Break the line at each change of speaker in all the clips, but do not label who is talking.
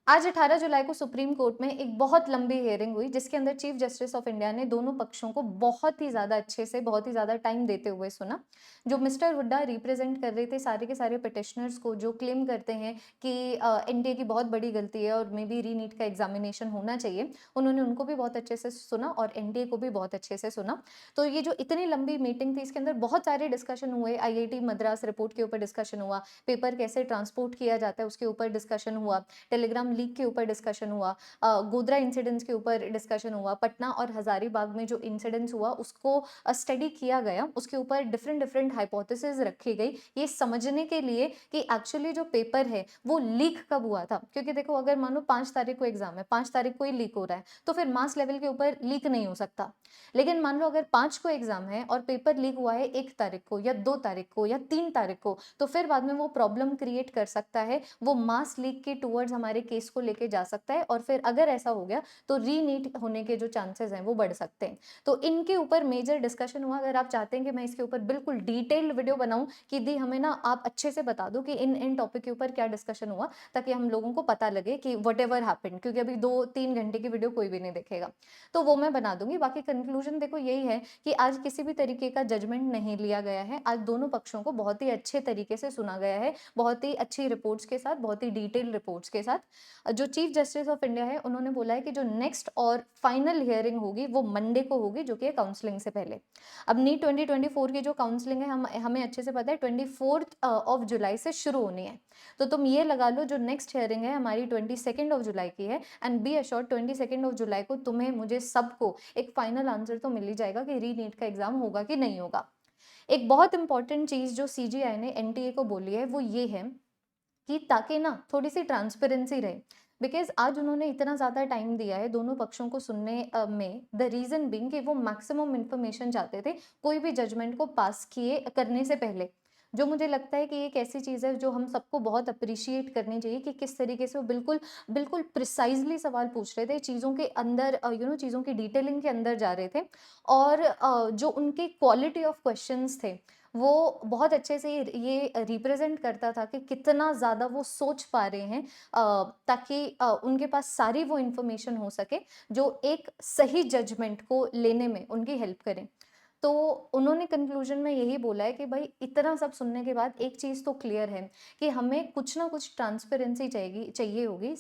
आज 18 जुलाई को supreme court में एक बहुत लंबी हियरिंग हुई जिसके अंदर चीफ जस्टिस ऑफ इंडिया ने दोनों पक्षों को बहुत ही ज़्यादा अच्छे से, बहुत ही ज़्यादा टाइम देते हुए सुना। जो मिस्टर हुड्डा रिप्रेजेंट कर रहे थे सारे के सारे पिटिशनर्स को, जो क्लेम करते हैं कि एनडीए की बहुत बड़ी गलती है और मे बी रीनीट का एग्जामिनेशन होना चाहिए, उन्होंने उनको भी बहुत अच्छे से सुना और एनडीए को भी बहुत अच्छे से सुना। तो ये जो इतनी लंबी मीटिंग थी, इसके अंदर बहुत सारे डिस्कशन हुए। आईआईटी मद्रास रिपोर्ट के ऊपर डिस्कशन हुआ, पेपर कैसे ट्रांसपोर्ट किया जाता है उसके ऊपर डिस्कशन हुआ, टेलीग्राम लीक के ऊपर डिस्कशन हुआ, गोधरा इंसिडेंट्स के ऊपर डिस्कशन हुआ, पटना और हजारीबाग में जो इंसिडेंट्स हुआ उसको स्टडी किया गया, उसके ऊपर डिफरेंट डिफरेंट हाइपोथेसिस रखी गई ये समझने के लिए कि एक्चुअली जो पेपर है वो लीक कब हुआ था। क्योंकि देखो, अगर मानो 5 तारीख को एग्जाम है, 5 तारीख को ही लीक हो रहा है, तो फिर मास लेवल के ऊपर लीक नहीं हो सकता। लेकिन मान लो अगर 5 को एग्जाम है और पेपर लीक हुआ है 1 तारीख को या 2 तारीख को या 3 तारीख को, तो फिर बाद में वो प्रॉब्लम क्रिएट कर सकता है, वो मास लीक के टूवर्ड्स हमारे केस को लेके जा सकता है और फिर अगर ऐसा हो गया तो रीनीट होने के जो चांसेस हैं वो बढ़ सकते हैं। तो इनके ऊपर मेजर डिस्कशन हुआ। अगर आप चाहते हैं कि मैं इसके ऊपर बिल्कुल डिटेल्ड वीडियो बनाऊं कि दी हमें ना आप अच्छे से बता दो कि इन इन टॉपिक के ऊपर क्या डिस्कशन हुआ, ताकि हम लोगों को पता लगे कि वट एवर हैपेंड, क्योंकि अभी 2-3 घंटे की वीडियो कोई भी नहीं देखेगा, तो वो मैं बना दूंगी। बाकी कंक्लूजन देखो यही है कि आज किसी भी तरीके का जजमेंट नहीं लिया गया है। आज दोनों पक्षों को बहुत ही अच्छे तरीके से सुना गया है, बहुत ही अच्छी रिपोर्ट्स के साथ, बहुत ही डिटेल रिपोर्ट्स के साथ। जो चीफ जस्टिस ऑफ इंडिया है उन्होंने बोला है कि जो नेक्स्ट और फाइनल हियरिंग होगी वो मंडे को होगी, जो कि काउंसलिंग से पहले। अब नीट 2024 की जो काउंसलिंग है, हमें अच्छे से पता है 24 जुलाई से शुरू होनी है। तो तुम ये लगा लो जो नेक्स्ट हियरिंग है हमारी 22 जुलाई की है, एंड बी अश्योर्ड 22 जुलाई को तुम्हें, मुझे, सबको एक फाइनल आंसर तो मिल ही जाएगा कि री नीट का एग्जाम होगा कि नहीं होगा। एक बहुत इंपॉर्टेंट चीज जो सीजीआई ने एनटीए को बोली है वो ये है कि ताकि ना थोड़ी सी ट्रांसपेरेंसी रहे, बिकॉज आज उन्होंने इतना ज़्यादा टाइम दिया है दोनों पक्षों को सुनने में, द रीज़न बीइंग कि वो मैक्सिमम इन्फॉर्मेशन चाहते थे कोई भी जजमेंट को पास किए करने से पहले। जो मुझे लगता है कि एक ऐसी चीज़ है जो हम सबको बहुत अप्रिशिएट करनी चाहिए कि किस तरीके से वो बिल्कुल बिल्कुल प्रिसाइजली सवाल पूछ रहे थे, चीज़ों के अंदर चीज़ों की डिटेलिंग के अंदर जा रहे थे, और जो उनके क्वालिटी ऑफ क्वेश्चंस थे वो बहुत अच्छे से ये रिप्रेजेंट करता था कि कितना ज़्यादा वो सोच पा रहे हैं, ताकि उनके पास सारी वो इन्फॉर्मेशन हो सके जो एक सही जजमेंट को लेने में उनकी हेल्प करें। तो उन्होंने कंक्लूजन में यही बोला है कि भाई इतना सब सुनने के बाद एक चीज़ तो क्लियर है कि हमें कुछ ना कुछ ट्रांसपेरेंसी चाहिए चाहिए होगी,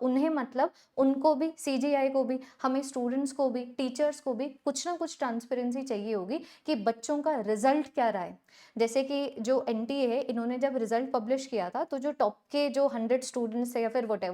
उन्हें मतलब उनको भी, सीजीआई को भी, हमें स्टूडेंट्स को भी, टीचर्स को भी कुछ ना कुछ ट्रांसपेरेंसी चाहिए होगी कि बच्चों का रिजल्ट क्या रहा है। जैसे कि जो एनटीए है, इन्होंने जब रिजल्ट पब्लिश किया था तो जो टॉप के जो 100 स्टूडेंट्स थे या फिर वट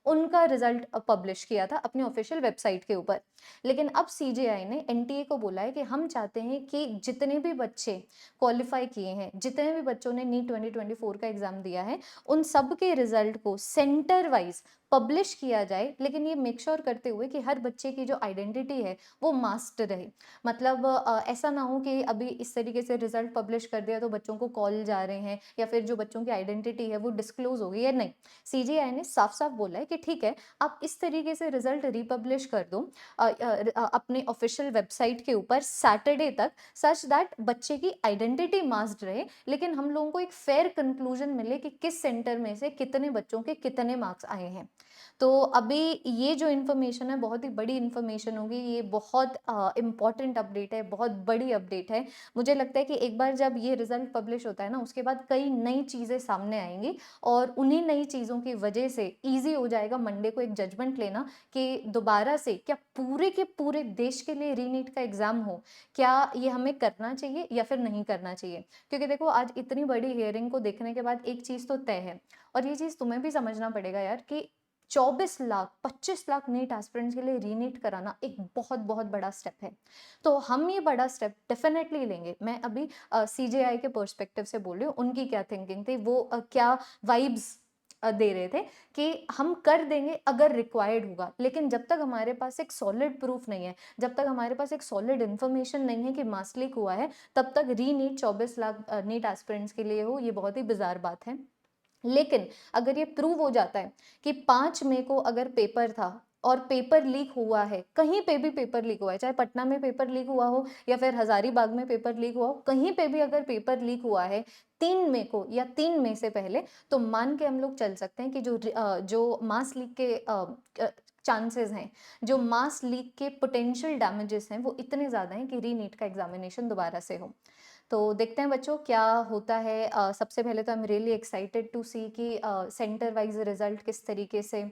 उनका रिजल्ट पब्लिश किया था अपने ऑफिशियल वेबसाइट के ऊपर। लेकिन अब सीजीआई ने एनटीए को बोला है कि हम चाहते हैं कि जितने भी बच्चे क्वालिफाई किए हैं, जितने भी बच्चों ने नीट 2024 का एग्जाम दिया है, उन सब के रिजल्ट को सेंटर वाइज पब्लिश किया जाए, लेकिन ये मेक श्योर करते हुए कि हर बच्चे की जो आइडेंटिटी है वो मास्क्ड रहे। मतलब ऐसा ना हो कि अभी इस तरीके से रिजल्ट पब्लिश कर दिया तो बच्चों को कॉल जा रहे हैं या फिर जो बच्चों की आइडेंटिटी है वो डिस्क्लोज हो गई या नहीं। सीजीआई ने साफ साफ बोला है कि ठीक है, आप इस तरीके से रिजल्ट रिपब्लिश कर दो अपने ऑफिशियल वेबसाइट के ऊपर सैटरडे तक, सच दैट बच्चे की आइडेंटिटी मास्क्ड रहे, लेकिन हम लोगों को एक फेयर कंक्लूजन मिले कि किस सेंटर में से कितने बच्चों के कितने मार्क्स आए हैं। तो अभी ये जो इन्फॉर्मेशन है बहुत ही बड़ी इन्फॉर्मेशन होगी, ये बहुत इंपॉर्टेंट अपडेट है, बहुत बड़ी अपडेट है। मुझे लगता है कि एक बार जब ये रिजल्ट पब्लिश होता है ना, उसके बाद कई नई चीज़ें सामने आएंगी और उन्हीं नई चीज़ों की वजह से ईजी हो जाएगा मंडे को एक जजमेंट लेना कि दोबारा से क्या पूरे के पूरे देश के लिए रीनीट का एग्जाम हो, क्या ये हमें करना चाहिए या फिर नहीं करना चाहिए। क्योंकि देखो, आज इतनी बड़ी हियरिंग को देखने के बाद एक चीज़ तो तय है, और ये चीज़ तुम्हें भी समझना पड़ेगा यार, कि 24 लाख 25 लाख नीट एस्पिरेंट्स के लिए रीनीट कराना एक बहुत बहुत बड़ा स्टेप है। तो हम ये बड़ा स्टेप डेफिनेटली लेंगे। मैं अभी सीजेआई के पर्सपेक्टिव से बोल रही हूँ, उनकी क्या थिंकिंग थी, वो क्या वाइब्स दे रहे थे कि हम कर देंगे अगर रिक्वायर्ड होगा, लेकिन जब तक हमारे पास एक सॉलिड प्रूफ नहीं है, जब तक हमारे पास एक सॉलिड इन्फॉर्मेशन नहीं है कि मास लीक हुआ है, तब तक रीनीट 24 लाख नीट एस्पिरेंट्स के लिए हो, ये बहुत ही बिजार बात है। लेकिन अगर ये प्रूव हो जाता है कि 5 मई को अगर पेपर था और पेपर लीक हुआ है, कहीं पे भी पेपर लीक हुआ है, चाहे पटना में पेपर लीक हुआ हो या फिर हजारीबाग में पेपर लीक हुआ हो, कहीं पे भी अगर पेपर लीक हुआ है 3 मई को या 3 मई से पहले, तो मान के हम लोग चल सकते हैं कि जो मास लीक के चांसेस हैं, जो मास लीक के पोटेंशियल डैमेजेस हैं, वो इतने ज़्यादा हैं कि रीनीट का एग्जामिनेशन दोबारा से हो। तो देखते हैं बच्चों क्या होता है। सबसे पहले तो I am really excited to see कि सेंटर वाइज रिजल्ट किस तरीके से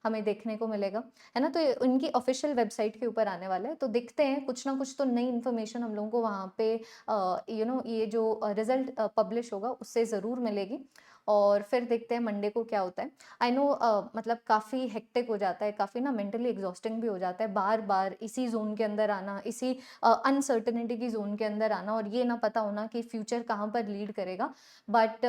हमें देखने को मिलेगा, है ना? तो उनकी ऑफिशियल वेबसाइट के ऊपर आने वाला है, तो देखते हैं कुछ ना कुछ तो नई इन्फॉर्मेशन हम लोगों को वहाँ पे ये जो रिजल्ट पब्लिश होगा उससे ज़रूर मिलेगी। और फिर देखते हैं मंडे को क्या होता है। आई नो मतलब काफ़ी हेक्टिक हो जाता है, काफ़ी ना मेंटली एग्जॉस्टिंग भी हो जाता है, बार बार इसी जोन के अंदर आना, इसी अनसर्टनिटी की जोन के अंदर आना, और ये ना पता होना कि फ्यूचर कहाँ पर लीड करेगा। बट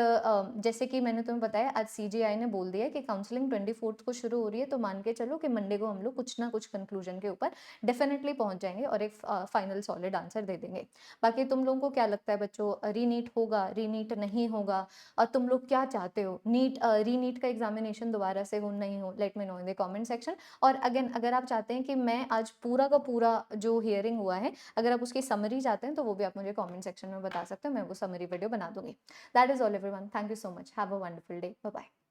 जैसे कि मैंने तुम्हें बताया, आज सीजीआई ने बोल दिया कि काउंसलिंग 24 को शुरू हो रही है, तो मान के चलो कि मंडे को हम लोग कुछ ना कुछ कंक्लूजन के ऊपर डेफिनेटली पहुंच जाएंगे और एक फाइनल सॉलिड आंसर दे देंगे। बाकी तुम लोगों को क्या लगता है बच्चों, रीनीट होगा, रीनीट नहीं होगा, और तुम लोग क्या चाहते हो, रीनीट का एग्जामिनेशन दोबारा से हो नहीं हो? Let me know in the comment section. और अगेन अगर आप चाहते हैं कि मैं आज पूरा का पूरा जो हियरिंग हुआ है, अगर आप उसकी समरी चाहते हैं, तो वो भी आप मुझे कमेंट सेक्शन में बता सकते हो, मैं वो समरी वीडियो बना दूंगी। That is all everyone, thank you so much, have a wonderful day, bye bye.